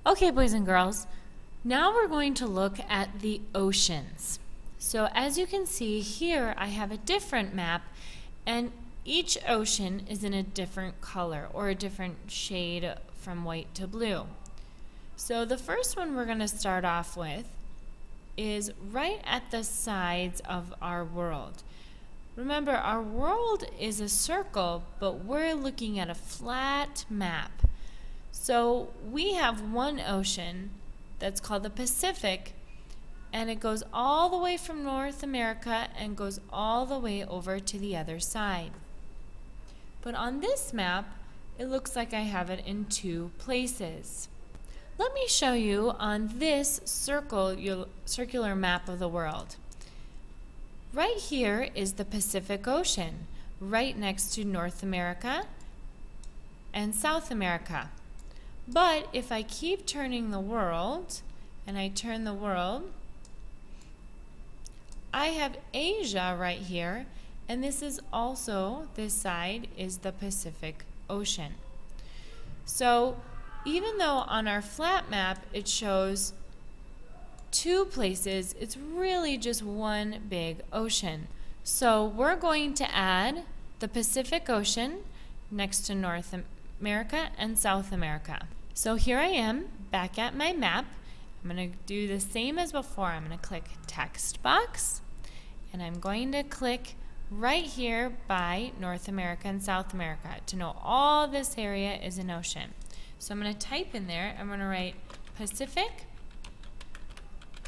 Okay, boys and girls, now we're going to look at the oceans. So as you can see here, I have a different map, and each ocean is in a different color or a different shade from white to blue. So the first one we're going to start off with is right at the sides of our world. Remember, our world is a circle, but we're looking at a flat map. So we have one ocean that's called the Pacific, and it goes all the way from North America and goes all the way over to the other side. But on this map, it looks like I have it in two places. Let me show you on this circular map of the world. Right here is the Pacific Ocean, right next to North America and South America. But if I keep turning the world, and I turn the world, I have Asia right here, and this is also, this side is the Pacific Ocean. So even though on our flat map it shows two places, it's really just one big ocean. So we're going to add the Pacific Ocean next to North America and South America. So here I am back at my map. I'm going to do the same as before. I'm going to click text box, and I'm going to click right here by North America and South America to know all this area is an ocean. So I'm going to type in there, I'm going to write Pacific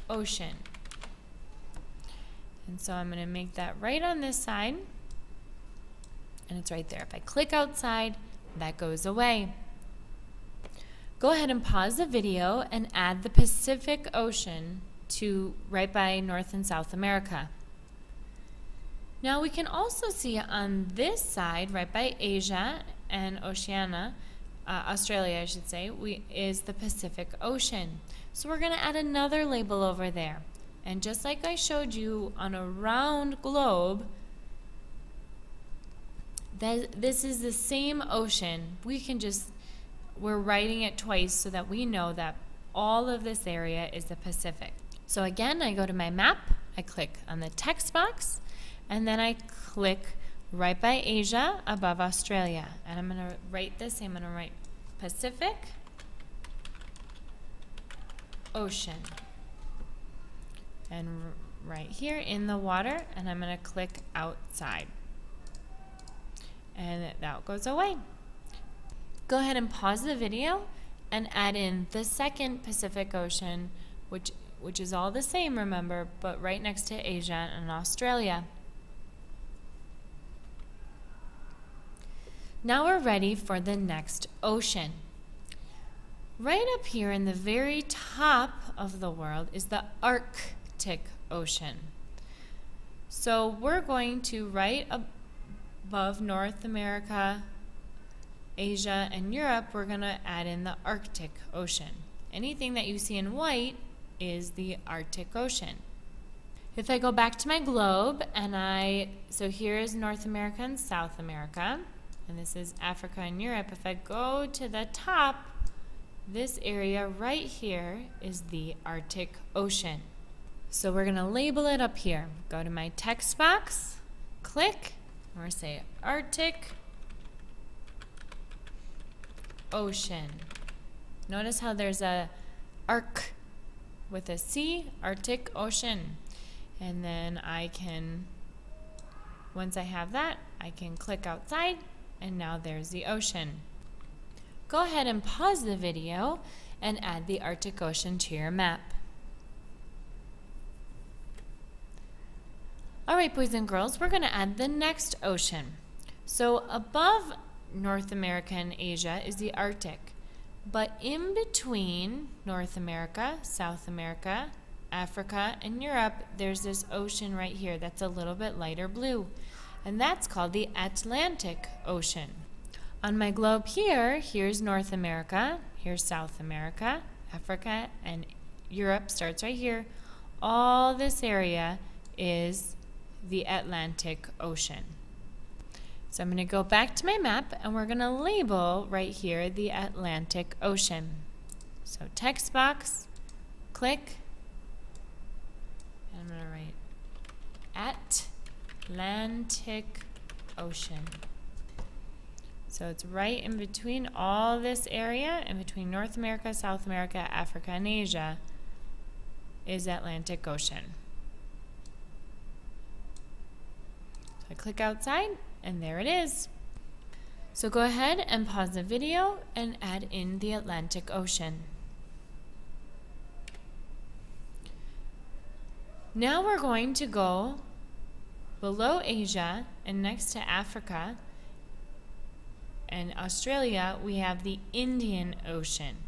Ocean. And so I'm going to make that right on this side, and it's right there. If I click outside, that goes away. Go ahead and pause the video and add the Pacific Ocean to right by North and South America. Now we can also see on this side, right by Asia and Oceania, Australia I should say, is the Pacific Ocean. So we're going to add another label over there. And just like I showed you on a round globe, this is the same ocean. We're writing it twice so that we know that all of this area is the Pacific. So again, I go to my map, I click on the text box, and then I click right by Asia above Australia. And I'm going to write this, I'm going to write Pacific Ocean. And right here in the water, and I'm going to click outside. And that goes away. Go ahead and pause the video and add in the second Pacific Ocean, which is all the same, remember, but right next to Asia and Australia. Now we're ready for the next ocean. Right up here in the very top of the world is the Arctic Ocean. So we're going to, right above North America, Asia, and Europe, we're going to add in the Arctic Ocean. Anything that you see in white is the Arctic Ocean. If I go back to my globe, so here is North America and South America, and this is Africa and Europe. If I go to the top, this area right here is the Arctic Ocean. So we're going to label it up here. Go to my text box, click, and we're going to say Arctic Ocean. Notice how there's a arc with a C, Arctic Ocean. And then I can, once I have that, I can click outside, and now there's the ocean. Go ahead and pause the video and add the Arctic Ocean to your map. Alright, boys and girls, we're going to add the next ocean. So above North America and Asia is the Arctic, but in between North America, South America, Africa, and Europe, there's this ocean right here that's a little bit lighter blue, and that's called the Atlantic Ocean. On my globe here, here's North America, here's South America, Africa, and Europe starts right here. All this area is the Atlantic Ocean. So I'm going to go back to my map, and we're going to label right here the Atlantic Ocean. So text box, click, and I'm going to write Atlantic Ocean. So it's right in between all this area, in between North America, South America, Africa, and Asia, is Atlantic Ocean. So I click outside, and there it is. So go ahead and pause the video and add in the Atlantic Ocean. Now we're going to go below Asia and next to Africa and Australia, we have the Indian Ocean.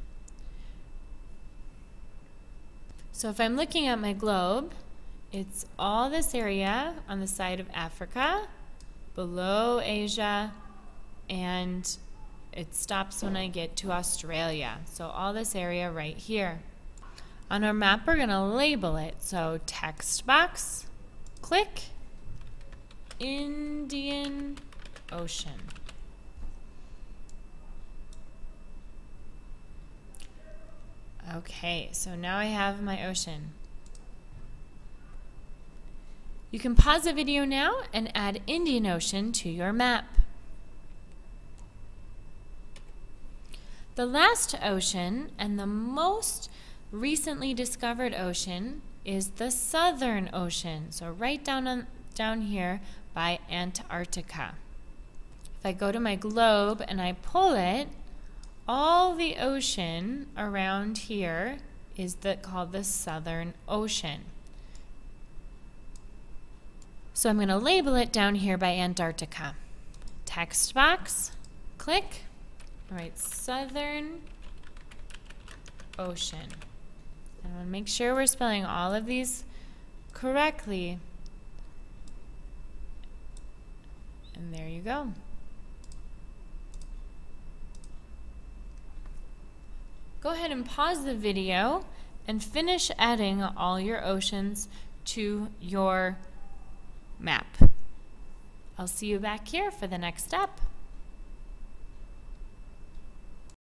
So if I'm looking at my globe, it's all this area on the side of Africa, below Asia, and it stops when I get to Australia. So all this area right here. On our map, we're going to label it. So text box, click, Indian Ocean. Okay, so now I have my ocean. You can pause the video now and add Indian Ocean to your map. The last ocean and the most recently discovered ocean is the Southern Ocean. So right down here by Antarctica. If I go to my globe and I pull it, all the ocean around here is called the Southern Ocean. So I'm going to label it down here by Antarctica. Text box, click, all right, Southern Ocean. I want to make sure we're spelling all of these correctly. And there you go. Go ahead and pause the video and finish adding all your oceans to your map. I'll see you back here for the next step.